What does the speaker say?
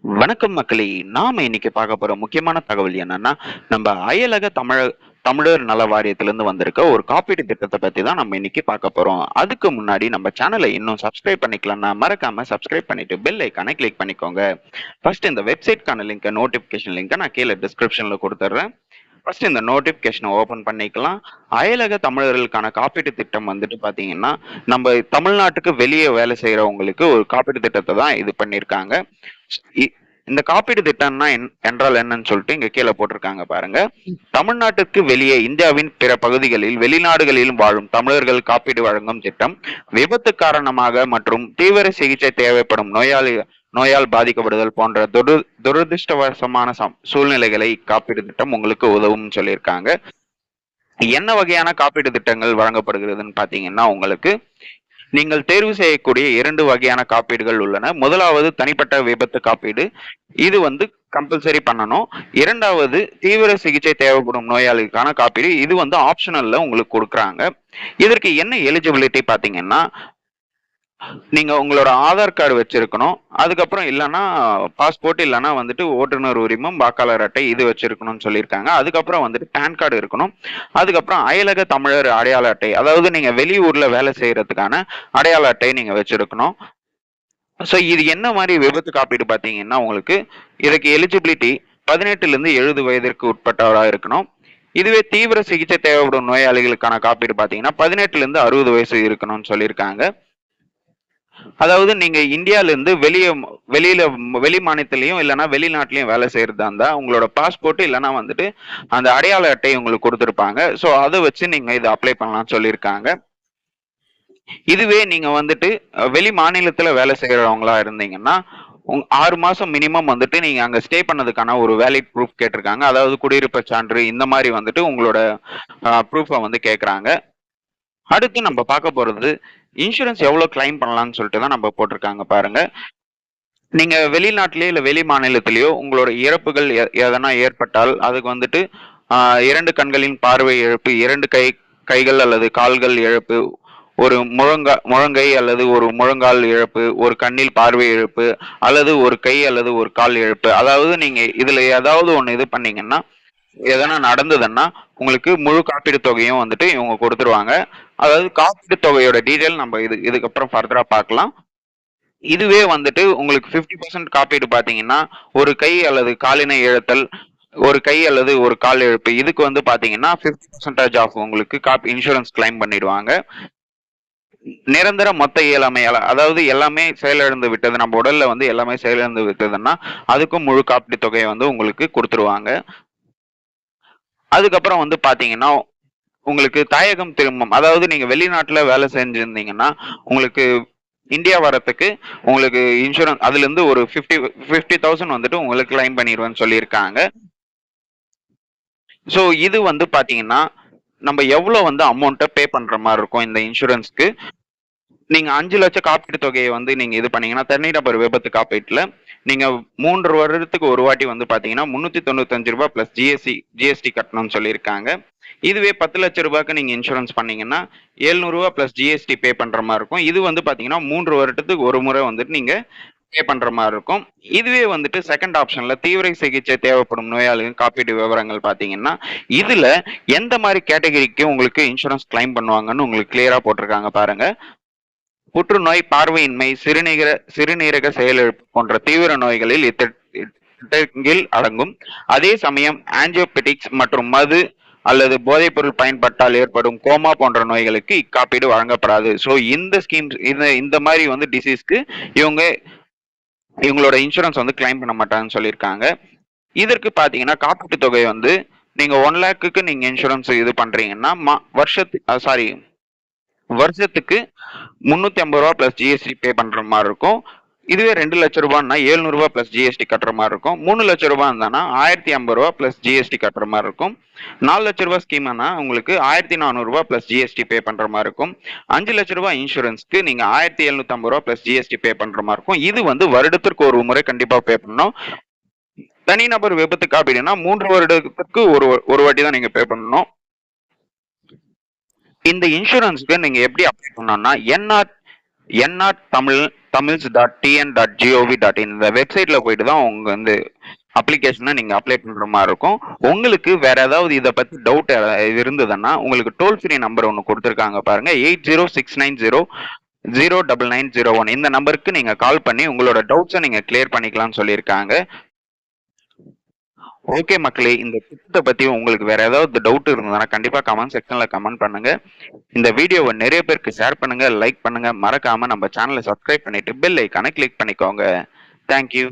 வணக்கம் மக்களே. நாம இன்னைக்கு பார்க்க போற முக்கியமான தகவல் என்னன்னா, நம்ம அயலக தமிழர் நல வாரியத்திலிருந்து வந்திருக்க ஒரு காப்பீட்டு திட்டத்தை பத்தி தான் நம்ம இன்னைக்கு பார்க்க போறோம். அதுக்கு முன்னாடி நம்ம சேனலை இன்னும் சப்ஸ்கிரைப் பண்ணிக்கலன்னா மறக்காம சப்ஸ்கிரைப் பண்ணிட்டு பெல் ஐக்கானை கிளிக் பண்ணிக்கோங்க. ஃபர்ஸ்ட் இந்த வெப்சைட்கான லிங்க், நோட்டிபிகேஷன் லிங்க் நான் கீழே டிஸ்கிரிப்ஷன்ல கொடுத்துட்றேன். ஃபர்ஸ்ட் இந்த நோட்டிபிகேஷனை ஓபன் பண்ணிக்கலாம். அயலக தமிழர்களுக்கான காப்பீட்டு திட்டம் வந்துட்டு பாத்தீங்கன்னா, நம்ம தமிழ்நாட்டுக்கு வெளியே வேலை செய்யறவங்களுக்கு ஒரு காப்பீட்டு திட்டத்தை தான் இது பண்ணிருக்காங்க. இந்த காப்பீடு திட்டம்னா என்றால் என்னன்னு சொல்லிட்டு இங்க கீழே போட்டிருக்காங்க பாருங்க. தமிழ்நாட்டுக்கு வெளியே இந்தியாவின் பிற பகுதிகளில் வெளிநாடுகளிலும் வாழும் தமிழர்கள் காப்பீடு வழங்கும் திட்டம். விபத்து காரணமாக மற்றும் தீவிர சிகிச்சை தேவைப்படும் நோயால் பாதிக்கப்படுதல் போன்ற துரதிருஷ்டவசமான சூழ்நிலைகளை காப்பீடு திட்டம் உங்களுக்கு உதவும் சொல்லியிருக்காங்க. என்ன வகையான காப்பீடு திட்டங்கள் வழங்கப்படுகிறதுன்னு பாத்தீங்கன்னா, உங்களுக்கு நீங்கள் தேர்வு செய்யக்கூடிய 2 வகையான காப்பீடுகள் உள்ளன. முதலாவது தனிப்பட்ட விபத்து காப்பீடு. இது வந்து கம்பல்சரி பண்ணணும். இரண்டாவது தீவிர சிகிச்சை தேவைப்படும் நோயாளிக்கான காப்பீடு. இது வந்து ஆப்ஷனல்ல உங்களுக்கு கொடுக்குறாங்க. இதற்கு என்ன எலிஜிபிலிட்டி பாத்தீங்கன்னா, நீங்க உங்களோட ஆதார் கார்டு வச்சிருக்கணும். அதுக்கப்புறம் இல்லைன்னா பாஸ்போர்ட், இல்லைன்னா வந்துட்டு ஓட்டுநர் உரிமம், வாக்காளர் அட்டை இது வச்சிருக்கணும்னு சொல்லியிருக்காங்க. அதுக்கப்புறம் வந்துட்டு பேன் கார்டு இருக்கணும். அதுக்கப்புறம் அயலக தமிழர் அடையாள அட்டை, அதாவது நீங்க வெளியூர்ல வேலை செய்யறதுக்கான அடையாள அட்டை நீங்க வச்சிருக்கணும். ஸோ இது என்ன மாதிரி விபத்து காப்பீடு பார்த்தீங்கன்னா, உங்களுக்கு இதுக்கு எலிஜிபிலிட்டி 18ல இருந்து 70 வயதிற்கு உட்பட்டவராக இருக்கணும். இதுவே தீவிர சிகிச்சை தேவைப்படும் நோயாளிகளுக்கான காப்பீடு பார்த்தீங்கன்னா 18ல இருந்து 60 வயசு இருக்கணும்னு சொல்லியிருக்காங்க. அதாவது நீங்க இந்தியால இருந்து வெளி மாநிலத்திலயும் இல்லைன்னா வெளிநாட்டிலயும் வேலை செய்யறதா இருந்தா உங்களோட பாஸ்போர்ட் இல்லைன்னா வந்துட்டு அந்த அடையாள அட்டை உங்களுக்கு கொடுத்துருப்பாங்க. ஸோ அதை வச்சு நீங்க இதை அப்ளை பண்ணலாம்னு சொல்லியிருக்காங்க. இதுவே நீங்க வந்துட்டு வெளி மாநிலத்துல வேலை செய்யறவங்களா இருந்தீங்கன்னா 6 மாசம் மினிமம் வந்துட்டு நீங்க அங்க ஸ்டே பண்ணதுக்கான ஒரு வேலிட் ப்ரூஃப் கேட்டிருக்காங்க. அதாவது குடியிருப்பு சான்று இந்த மாதிரி வந்துட்டு உங்களோட ப்ரூஃபை வந்து கேட்கறாங்க. அடுத்து நம்ம பார்க்க போறது இன்சூரன்ஸ் எவ்வளவு கிளைம் பண்ணலாம்னு சொல்லிட்டு தான் நம்ம போட்டிருக்காங்க பாருங்க. நீங்க வெளிநாட்டிலேயோ இல்ல வெளி மாநிலத்திலேயோ உங்களோட இறப்புகள் எதனா ஏற்பட்டால் அதுக்கு வந்துட்டு 2 கண்களின் பார்வை இழப்பு, 2 கைகள் அல்லது கால்கள் இழப்பு, ஒரு முழங்கை அல்லது ஒரு முழங்கால் இழப்பு, ஒரு கண்ணில் பார்வை இழப்பு, அல்லது ஒரு கை அல்லது ஒரு கால் இழப்பு, அதாவது நீங்க இதுல ஏதாவது ஒண்ணு இது பண்ணீங்கன்னா எதனா நடந்ததுன்னா உங்களுக்கு முழு காப்பீடு தொகையும் வந்துட்டு இவங்க கொடுத்துருவாங்க. அதாவது காப்பீடு தொகையோட டீடைல் நம்ம இதுக்கப்புறம் ஃபர்தரா பார்க்கலாம். இதுவே வந்துட்டு உங்களுக்கு 50% காப்பீடு பாத்தீங்கன்னா, ஒரு கை அல்லது காலினை இழத்தல், ஒரு கை அல்லது ஒரு கால் இழப்பு, இதுக்கு வந்து பாத்தீங்கன்னா 50% ஆஃப் உங்களுக்கு இன்சூரன்ஸ் கிளைம் பண்ணிடுவாங்க. நிரந்தர மொத்த இயலாமை, அதாவது எல்லாமே செயலிழந்து விட்டது, நம்ம உடல்ல வந்து எல்லாமே செயலிழந்து விட்டதுன்னா அதுக்கும் முழு காப்பீடு தொகையை வந்து உங்களுக்கு கொடுத்துருவாங்க. அதுக்கப்புறம் வந்து பாத்தீங்கன்னா உங்களுக்கு தாயகம் திரும்பும், அதாவது நீங்க வெளிநாட்டுல வேலை செஞ்சிருந்தீங்கன்னா உங்களுக்கு இந்தியா வரத்துக்கு உங்களுக்கு இன்சூரன்ஸ் அதுல இருந்து ஒரு 50,000 வந்துட்டு உங்களுக்கு கிளைம் பண்ணிடுவேன்னு சொல்லியிருக்காங்க. ஸோ இது வந்து பாத்தீங்கன்னா நம்ம எவ்வளவு வந்து அமௌண்ட்டை பே பண்ற மாதிரி இருக்கும் இந்த இன்சூரன்ஸ்க்கு. நீங்க 5 லட்சம் காப்பீட்டு தொகையை வந்து நீங்க இது பண்ணீங்கன்னா தனிநபர் விபத்து காப்பீட்டுல நீங்க 3 வருடத்துக்கு ஒரு வாட்டி வந்து பாத்தீங்கன்னா 395 ரூபாய் பிளஸ் ஜிஎஸ்டி கட்டணும்னு சொல்லியிருக்காங்க. இதுவே 10 லட்சம் ரூபாய்க்கு நீங்க இன்சூரன்ஸ் பண்ணீங்கன்னா 700 ரூபாய் பிளஸ் ஜிஎஸ்டி பே பண்ற மாதிரி இருக்கும். இது வந்து பாத்தீங்கன்னா 3 வருடத்துக்கு ஒரு முறை வந்துட்டு நீங்க பே பண்ற மாதிரி இருக்கும். இதுவே வந்துட்டு செகண்ட் ஆப்ஷன்ல தீவிர சிகிச்சை தேவைப்படும் நோயாளிகள் காப்பீடு விவரங்கள் பாத்தீங்கன்னா இதுல எந்த மாதிரி கேட்டகரிக்கு உங்களுக்கு இன்சூரன்ஸ் கிளைம் பண்ணுவாங்கன்னு உங்களுக்கு கிளியரா போட்டிருக்காங்க பாருங்க. புற்றுநோய், பார்வையின்மை, சிறுநீரக செயலிழப்பு போன்ற தீவிர நோய்களில் இத்திட்டத்தில் அடங்கும். அதே சமயம் ஆஞ்சியோபெட்டிக்ஸ் மற்றும் மது அல்லது போதைப்பொருள் பயன்பாட்டால் ஏற்படும் கோமா போன்ற நோய்களுக்கு இக்காப்பீடு வழங்கப்படாது. ஸோ இந்த ஸ்கீம்ஸ் இந்த மாதிரி வந்து டிசீஸ்க்கு இவங்களோட இன்சூரன்ஸ் வந்து கிளைம் பண்ண மாட்டாங்கன்னு சொல்லியிருக்காங்க. இதற்கு பாத்தீங்கன்னா காப்பீட்டு தொகை வந்து நீங்க 1 லேக்குக்கு நீங்க இன்சூரன்ஸ் இது பண்றீங்கன்னா வருஷத்துக்கு 350 ரூபாய் பிளஸ் ஜிஎஸ்டி பே பண்ற மாதிரி இருக்கும். இதுவே 2 லட்சம் ரூபாய்னா 700 ரூபாய் பிளஸ் ஜிஎஸ்டி கட்டுற மாதிரி இருக்கும். 3 லட்சம் ரூபாய் இருந்தானா 1050 ரூபாய் பிளஸ் ஜிஎஸ்டி கட்டுற மாதிரி இருக்கும். 4 லட்சம் ரூபாய் ஸ்கீம்னா உங்களுக்கு 1400 ரூபாய் பிளஸ் ஜிஎஸ்டி பே பண்ற மாதிரி இருக்கும். 5 லட்சம் ரூபாய் இன்சூரன்ஸ்க்கு நீங்க 1750 ரூபாய் பிளஸ் ஜிஎஸ்டி பே பண்ற மாதிரி இருக்கும். இது வந்து வருடத்திற்கு ஒரு முறை கண்டிப்பா பே பண்ணணும். தனிநபர் விபத்து காப்பீடுனா 3 வருடத்துக்கு ஒரு வாட்டி தான் நீங்க பே பண்ணணும். இந்த இன்சூரன்ஸ்க்கு நீங்க எப்படி அப்ளை பண்ணணும்னா nrtamils.tn.gov.in இந்த வெப்சைட்ல போயிட்டு தான் உங்க வந்து அப்ளிகேஷனை நீங்க அப்ளை பண்ற மாதிரி இருக்கும். உங்களுக்கு வேற ஏதாவது இதை பத்தி டவுட் இருந்ததுன்னா உங்களுக்கு டோல் ஃப்ரீ நம்பர் ஒன்று கொடுத்துருக்காங்க பாருங்க, 8069009901. இந்த நம்பருக்கு நீங்க கால் பண்ணி உங்களோட டவுட்ஸை நீங்க கிளியர் பண்ணிக்கலாம்னு சொல்லியிருக்காங்க. ஓகே மக்களே, இந்த திட்டத்தை பத்தி உங்களுக்கு வேற ஏதாவது டவுட் இருந்ததுன்னா கண்டிப்பா கமெண்ட் செக்ஷன்ல கமெண்ட் பண்ணுங்க. இந்த வீடியோவை நிறைய பேருக்கு ஷேர் பண்ணுங்க, லைக் பண்ணுங்க, மறக்காம நம்ம சேனலை சப்ஸ்கிரைப் பண்ணிட்டு பெல் ஐக்கானை கிளிக் பண்ணிக்கோங்க. தேங்க்யூ.